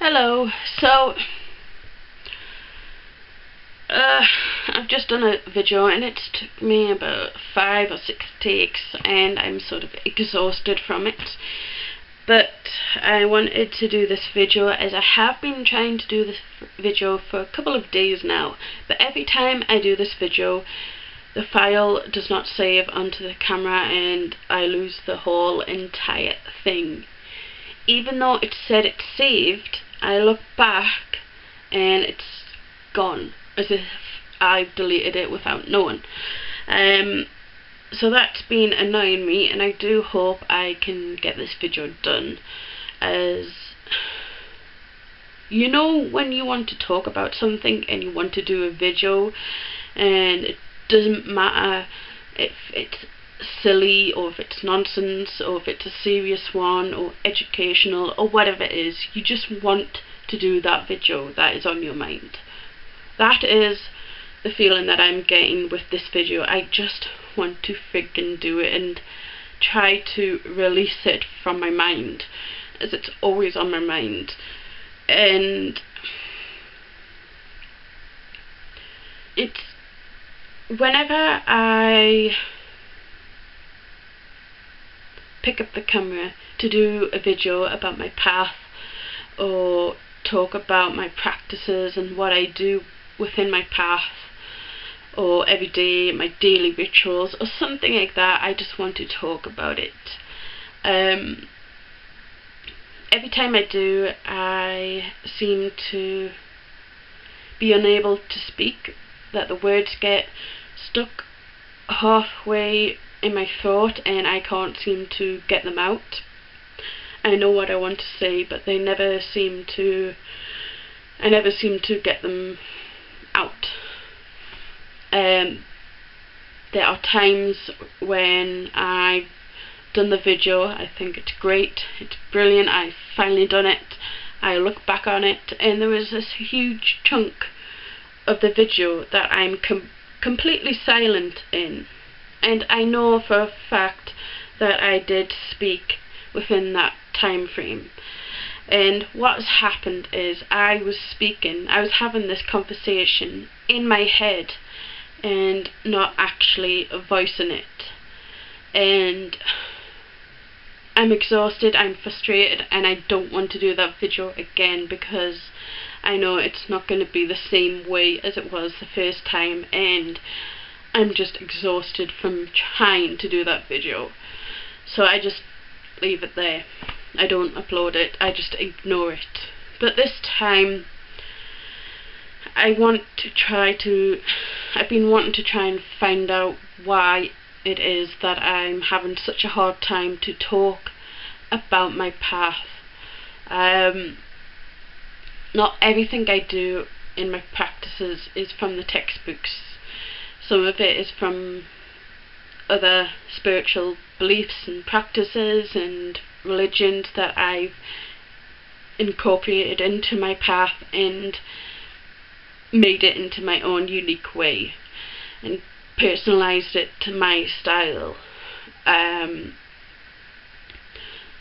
Hello. So, I've just done a video and it took me about 5 or 6 takes and I'm sort of exhausted from it. But I wanted to do this video as I have been trying to do this video for a couple of days now. But every time I do this video, the file does not save onto the camera and I lose the whole entire thing. Even though it said it's saved, I look back and it's gone, as if I've deleted it without knowing. So that's been annoying me, and I do hope I can get this video done. As you know, when you want to talk about something and you want to do a video, and it doesn't matter if it's silly or if it's nonsense or if it's a serious one or educational or whatever it is, you just want to do that video that is on your mind. That is the feeling that I'm getting with this video. I just want to freaking do it and try to release it from my mind, as it's always on my mind. And it's whenever I pick up the camera to do a video about my path or talk about my practices and what I do within my path, or every day, my daily rituals or something like that, I just want to talk about it. Every time I do, I seem to be unable to speak, that the words get stuck halfway in my throat and I can't seem to get them out. I know what I want to say, but I never seem to get them out. There are times when I've done the video, I think it's great, it's brilliant, I've finally done it, I look back on it and there is this huge chunk of the video that I'm completely silent in. And I know for a fact that I did speak within that time frame. And what's happened is I was having this conversation in my head and not actually voicing it. And I'm exhausted, I'm frustrated, and I don't want to do that video again because I know it's not going to be the same way as it was the first time, and I'm just exhausted from trying to do that video. So I just leave it there. I don't upload it, I just ignore it. But this time I've been wanting to try and find out why it is that I'm having such a hard time to talk about my path. Not everything I do in my practices is from the textbooks. Some of it is from other spiritual beliefs and practices and religions that I've incorporated into my path and made it into my own unique way and personalized it to my style.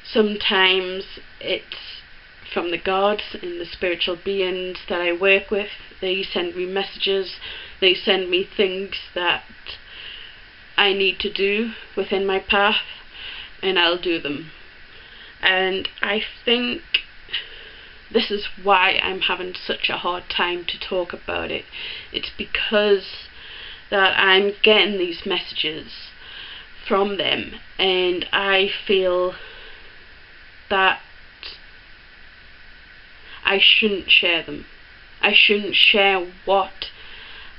Sometimes it's from the gods and the spiritual beings that I work with. They send me messages, they send me things that I need to do within my path, and I'll do them. And I think this is why I'm having such a hard time to talk about it. It's because that I'm getting these messages from them and I feel that I shouldn't share them. I shouldn't share what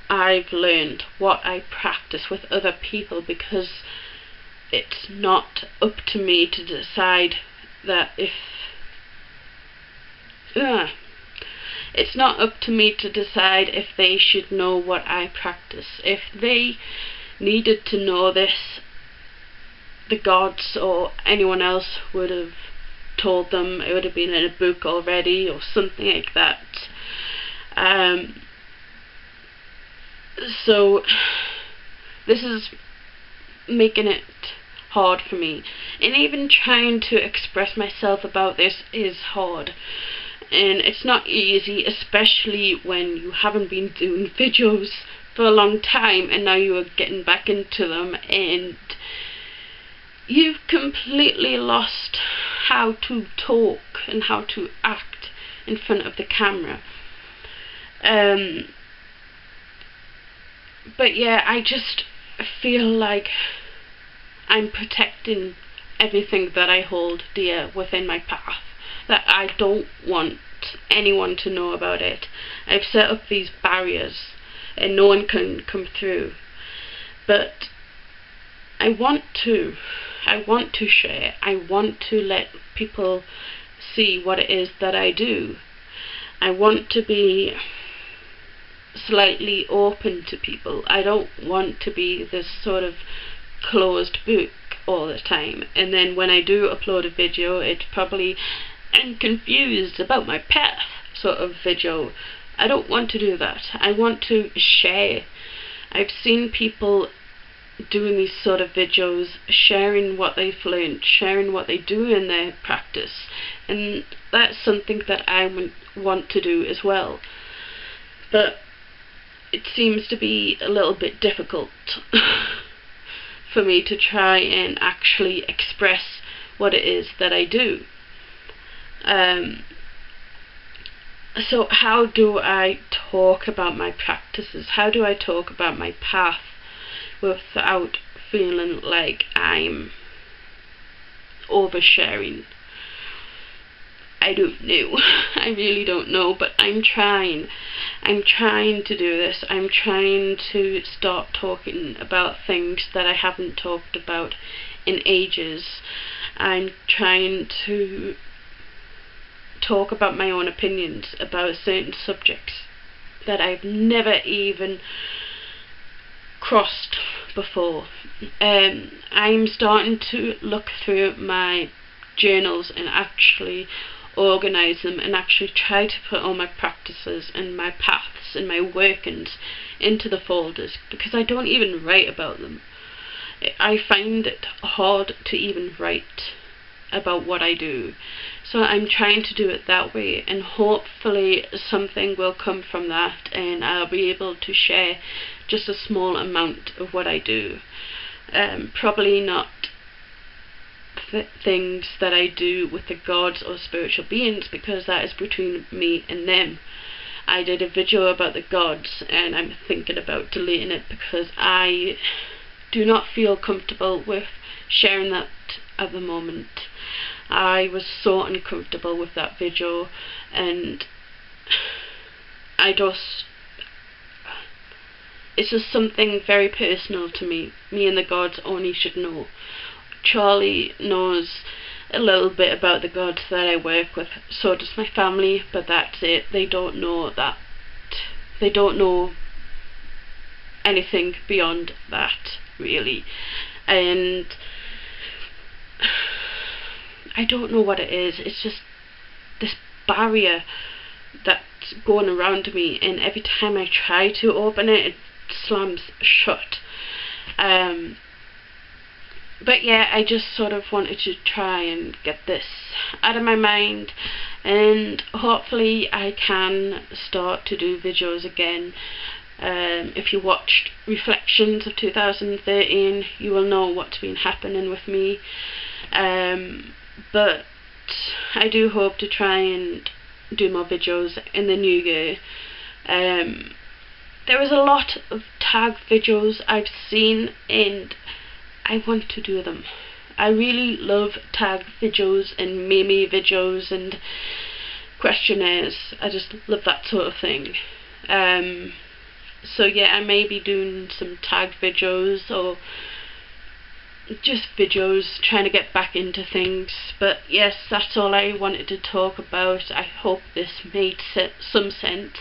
I've learned, what I practice with other people, because it's not up to me to decide that it's not up to me to decide if they should know what I practice. If they needed to know this, the gods or anyone else would have told them. It would have been in a book already or something like that. So this is making it hard for me, and even trying to express myself about this is hard. and it's not easy, especially when you haven't been doing videos for a long time and now you are getting back into them and you've completely lost how to talk and how to act in front of the camera. But yeah, I just feel like I'm protecting everything that I hold dear within my path, that I don't want anyone to know about it. I've set up these barriers and no one can come through, but I want to share. I want to let people see what it is that I do. I want to be slightly open to people. I don't want to be this sort of closed book all the time, and then when I do upload a video, it's probably "I'm confused about my path" sort of video. I don't want to do that. I want to share. I've seen people doing these sort of videos, sharing what they've learned, sharing what they do in their practice, and that's something that I want to do as well. But it seems to be a little bit difficult for me to try and actually express what it is that I do. So how do I talk about my practices? How do I talk about my path without feeling like I'm oversharing? I don't know. I really don't know, but I'm trying. I'm trying to do this. I'm trying to start talking about things that I haven't talked about in ages. I'm trying to talk about my own opinions about certain subjects that I've never even crossed before. I'm starting to look through my journals and actually organise them and actually try to put all my practices and my paths and my workings into the folders, because I don't even write about them. I find it hard to even write about what I do, so I'm trying to do it that way, and hopefully something will come from that and I'll be able to share just a small amount of what I do. Probably not things that I do with the gods or spiritual beings, because that is between me and them. I did a video about the gods and I'm thinking about deleting it because I do not feel comfortable with sharing that at the moment. I was so uncomfortable with that video, and it's just something very personal to me. Me and the gods only should know. Charlie knows a little bit about the gods that I work with, so does my family, but that's it. They don't know that. They don't know anything beyond that, really. And I don't know what it is. It's just this barrier that's going around me, and every time I try to open it, it slams shut. But yeah, I just sort of wanted to try and get this out of my mind, and hopefully I can start to do videos again. If you watched Reflections of 2013, you will know what's been happening with me. But I do hope to try and do more videos in the new year. There is a lot of tag videos I've seen and I want to do them. I really love tag videos and meme videos and questionnaires. I just love that sort of thing. So yeah, I may be doing some tag videos or just videos trying to get back into things. But yes, that's all I wanted to talk about. I hope this made some sense.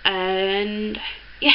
And yeah.